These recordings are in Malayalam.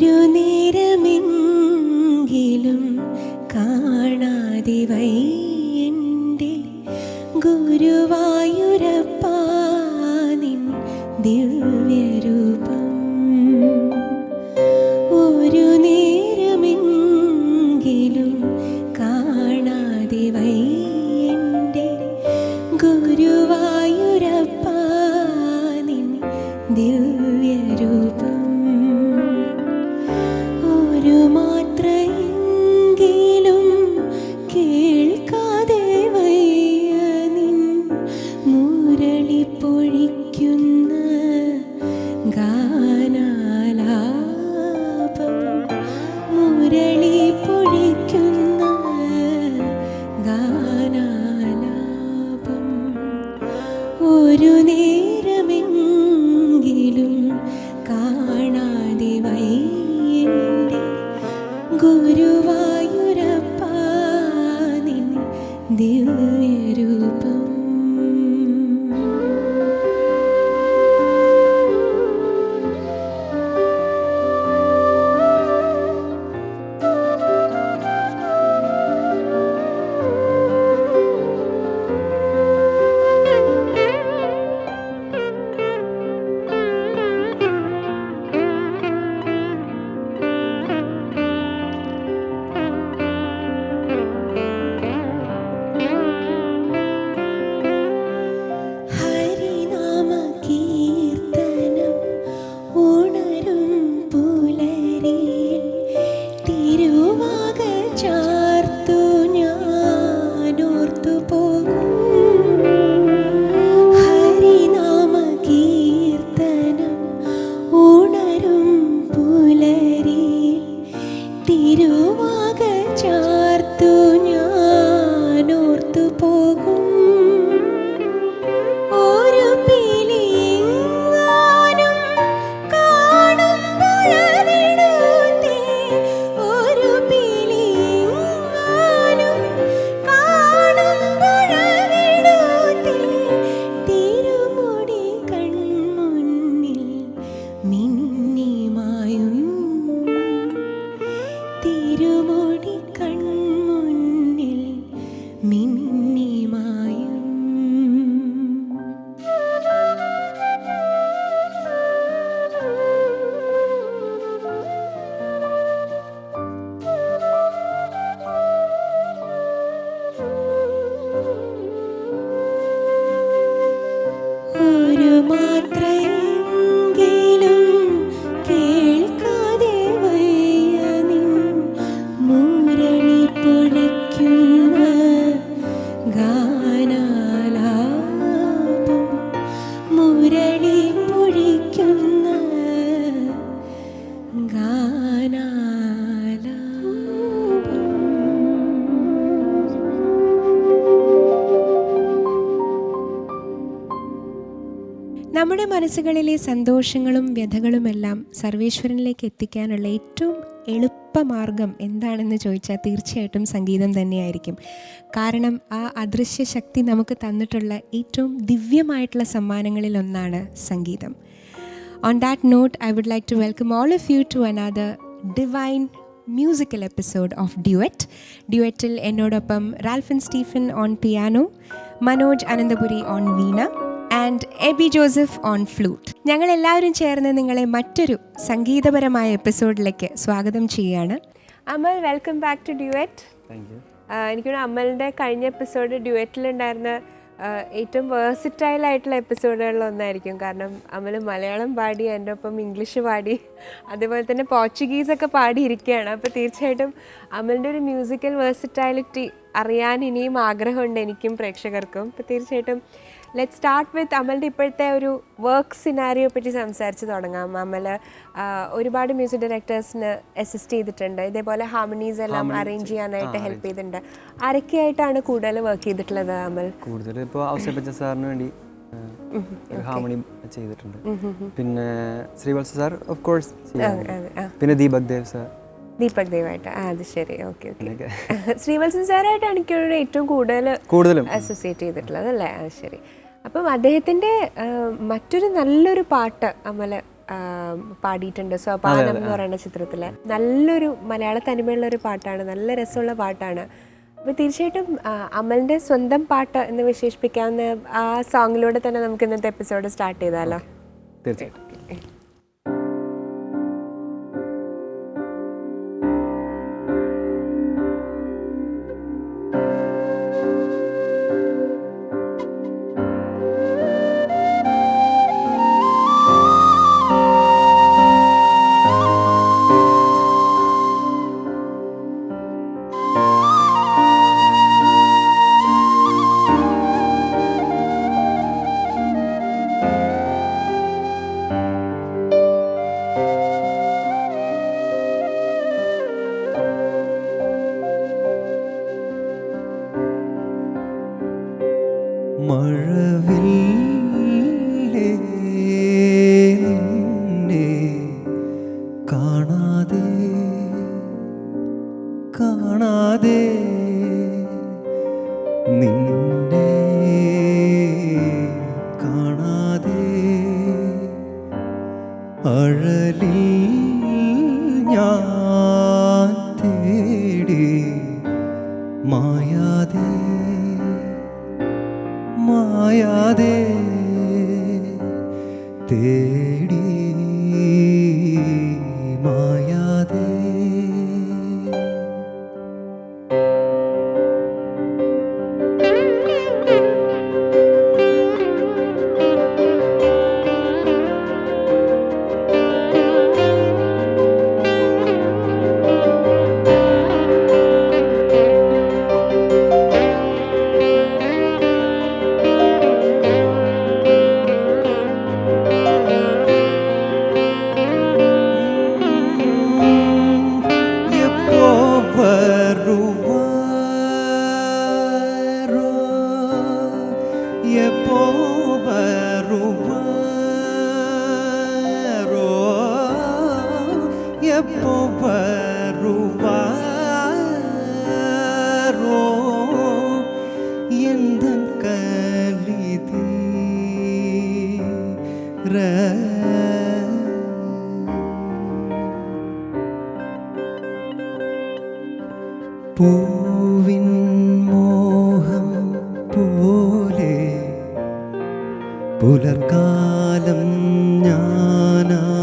ഒരു നേരമെങ്കിലും കാണാതെ വയ്യൻ്റെ ഗുരുവായൂരപ്പാ നിൻ ദിവ്യരൂപം. ഒരു നേരമെങ്കിലും കാണാതെ വയ്യൻ്റെ ഗുരുവായൂരപ്പാ നിൻ ദിവ്യരൂപം. ഒരു മാത്രയെങ്കിലും കേൾക്കാതെ വയ്യ നിൻ മുരളി പൊഴിക്കുന്ന ഗാനാലാപം. മുരളി പൊഴിക്കുന്ന ഗാനാലാപം. ഒരു നേരമെങ്കിലും കാണാതെ വയ്യൻ്റെ ഗുരുവായൂരപ്പാ നിൻ ദിവ്യരൂപം. നമ്മുടെ മനസ്സുകളിലെ സന്തോഷങ്ങളും വ്യഥകളുമെല്ലാം സർവേശ്വരനിലേക്ക് എത്തിക്കാനുള്ള ഏറ്റവും എളുപ്പമാർഗം എന്താണെന്ന് ചോദിച്ചാൽ തീർച്ചയായിട്ടും സംഗീതം തന്നെയായിരിക്കും. കാരണം ആ അദൃശ്യ ശക്തി നമുക്ക് തന്നിട്ടുള്ള ഏറ്റവും ദിവ്യമായിട്ടുള്ള സമ്മാനങ്ങളിലൊന്നാണ് സംഗീതം. On that note, I would like to welcome all of you to another divine musical episode of Duet. Duetil എന്നോടൊപ്പം Ralphin Stephen on piano, Manoj Ananthapuri on veena and Aby Joseph on flute. ഞങ്ങളെല്ലാവരും ചേർന്ന് നിങ്ങളെ മറ്റൊരു സംഗീതപരമായ എപ്പിസോഡിലേക്ക് സ്വാഗതം ചെയ്യുകയാണ്. Amal, welcome back to Duet. എനിക്കൊരു അമലിൻ്റെ കഴിഞ്ഞ എപ്പിസോഡ് ഡ്യുവറ്റിലുണ്ടായിരുന്ന ഏറ്റവും വേഴ്സിറ്റൈൽ ആയിട്ടുള്ള എപ്പിസോഡുകളിലൊന്നായിരിക്കും. കാരണം അമൽ മലയാളം പാടി, എൻ്റെ ഒപ്പം ഇംഗ്ലീഷ് പാടി, അതേപോലെ തന്നെ പോർച്ചുഗീസൊക്കെ പാടിയിരിക്കുകയാണ്. അപ്പോൾ തീർച്ചയായിട്ടും അമലിൻ്റെ ഒരു മ്യൂസിക്കൽ വേഴ്സിറ്റൈലിറ്റി അറിയാൻ ഇനിയും ആഗ്രഹമുണ്ട് എനിക്കും പ്രേക്ഷകർക്കും. അപ്പോൾ തീർച്ചയായിട്ടും ലെറ്റ് സ്റ്റാർട്ട് വിത്ത് അമലിൻ്റെ ഇപ്പോഴത്തെ ഒരു വർക്ക് സിനാരിയോ പറ്റി സംസാരിച്ച് തുടങ്ങാം. അമൽ ഒരുപാട് മ്യൂസിക് ഡയറക്ടേഴ്സിന് അസിസ്റ്റ് ചെയ്തിട്ടുണ്ട്, ഇതേപോലെ ഹാർമണീസ് എല്ലാം അറേഞ്ച് ചെയ്യാനായിട്ട് ഹെൽപ്പ് ചെയ്തിട്ടുണ്ട്. ആരൊക്കെയായിട്ടാണ് കൂടുതൽ വർക്ക് ചെയ്തിട്ടുള്ളത് അമൽ? കൂടുതൽ ഇപ്പോൾ ഔസേപ്പച്ചൻ സാറിന് വേണ്ടി ഹാർമണി ചെയ്തിട്ടുണ്ട്, പിന്നെ ശ്രീവത്സ സാർ ഓഫ് കോഴ്സ്, പിന്നെ ദീപക് ദേവ് സാർ. ദീപക് ദേവായിട്ട്, അത് ശരി, ഓക്കെ ഓക്കെ. ശ്രീവത്സൻ സാറായിട്ടാണ് എനിക്ക് ഏറ്റവും കൂടുതലും അസോസിയേറ്റ് ചെയ്തിട്ടുള്ളത് അല്ലേ? അത് ശരി. അപ്പം അദ്ദേഹത്തിൻ്റെ മറ്റൊരു നല്ലൊരു പാട്ട് അമൽ പാടിയിട്ടുണ്ട് സോപാനം എന്ന് പറയുന്ന ചിത്രത്തിൽ. നല്ലൊരു മലയാള തനിമയുള്ള ഒരു പാട്ടാണ്, നല്ല രസമുള്ള പാട്ടാണ്. അപ്പോൾ തീർച്ചയായിട്ടും അമലിൻ്റെ സ്വന്തം പാട്ട് എന്ന് വിശേഷിപ്പിക്കാവുന്ന ആ സോങ്ങിലൂടെ തന്നെ നമുക്ക് ഇന്നത്തെ എപ്പിസോഡ് സ്റ്റാർട്ട് ചെയ്താലോ? തീർച്ചയായിട്ടും. മഴവില്ലേ നിന്നെ കാണാതെ കാണാതെ നിന്നെ കാണാതെ അഴലിൽ ഞാൻ തേടി മായാതെ മായാതെ തേടി മായാതെ പൂവിൻ മോഹം പോലെ പുലർക്കാലം ഞാനായെങ്കിൽ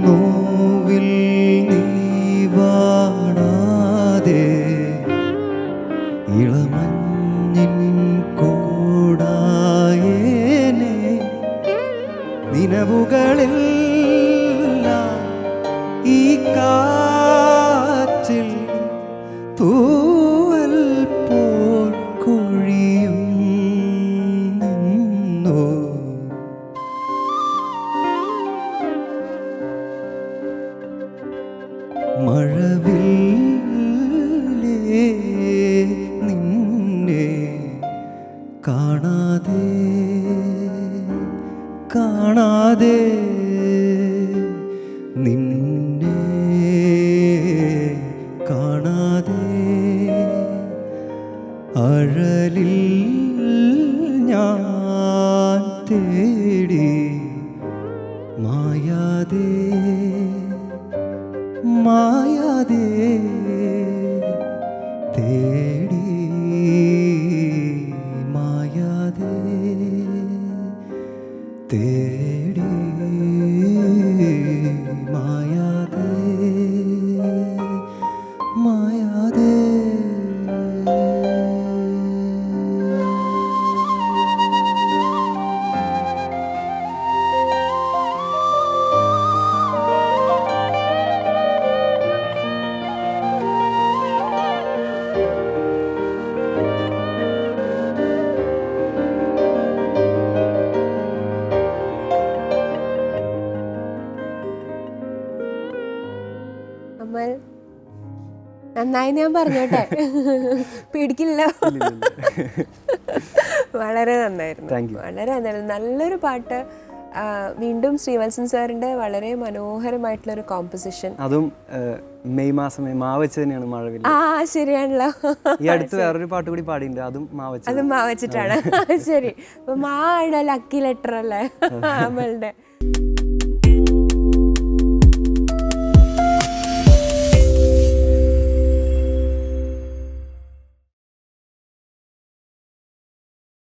നോവിൽ നീ വാടാതെ ഇളമഞ്ഞിൻ കൂടായേനെ നിലവുകളിൽ ഈ കാറ്റിൽ തൂവൽ പോൽ കൊഴിയും നിന്നോ മഴവില്ലേ നിന്നെ കാണാതെ കാണാതെ നിന്നെ കാണാതെ അഴലിൽ ഞാൻ തേടി മായാതെ മായാതെ തേടി മായാതെ തേടി മായാതെ മായാതെ അമൽ നന്നായി ഞാൻ പറഞ്ഞോട്ടെ, പേടിക്കില്ലല്ലോ. വളരെ നന്നായിരുന്നു, വളരെ നന്നായിരുന്നു. നല്ലൊരു പാട്ട്. വീണ്ടും ശ്രീവത്സൻ സാറിൻ്റെ വളരെ മനോഹരമായിട്ടുള്ളൊരു കോമ്പോസിഷൻ. അതും മെയ് മാസം മാവ് വെച്ച് തന്നെയാണ് മഴവില്ല. ശരിയാണല്ലോ. ഈ അടുത്ത് വേറൊരു പാട്ട് കൂടി പാടിയിട്ടുണ്ട്, അതും മാവ് മാവച്ചിട്ടാണ്. ശരി, അപ്പൊ മാ ആണ് ലക്കി ലെറ്റർ അല്ലേ അമലിന്റെ.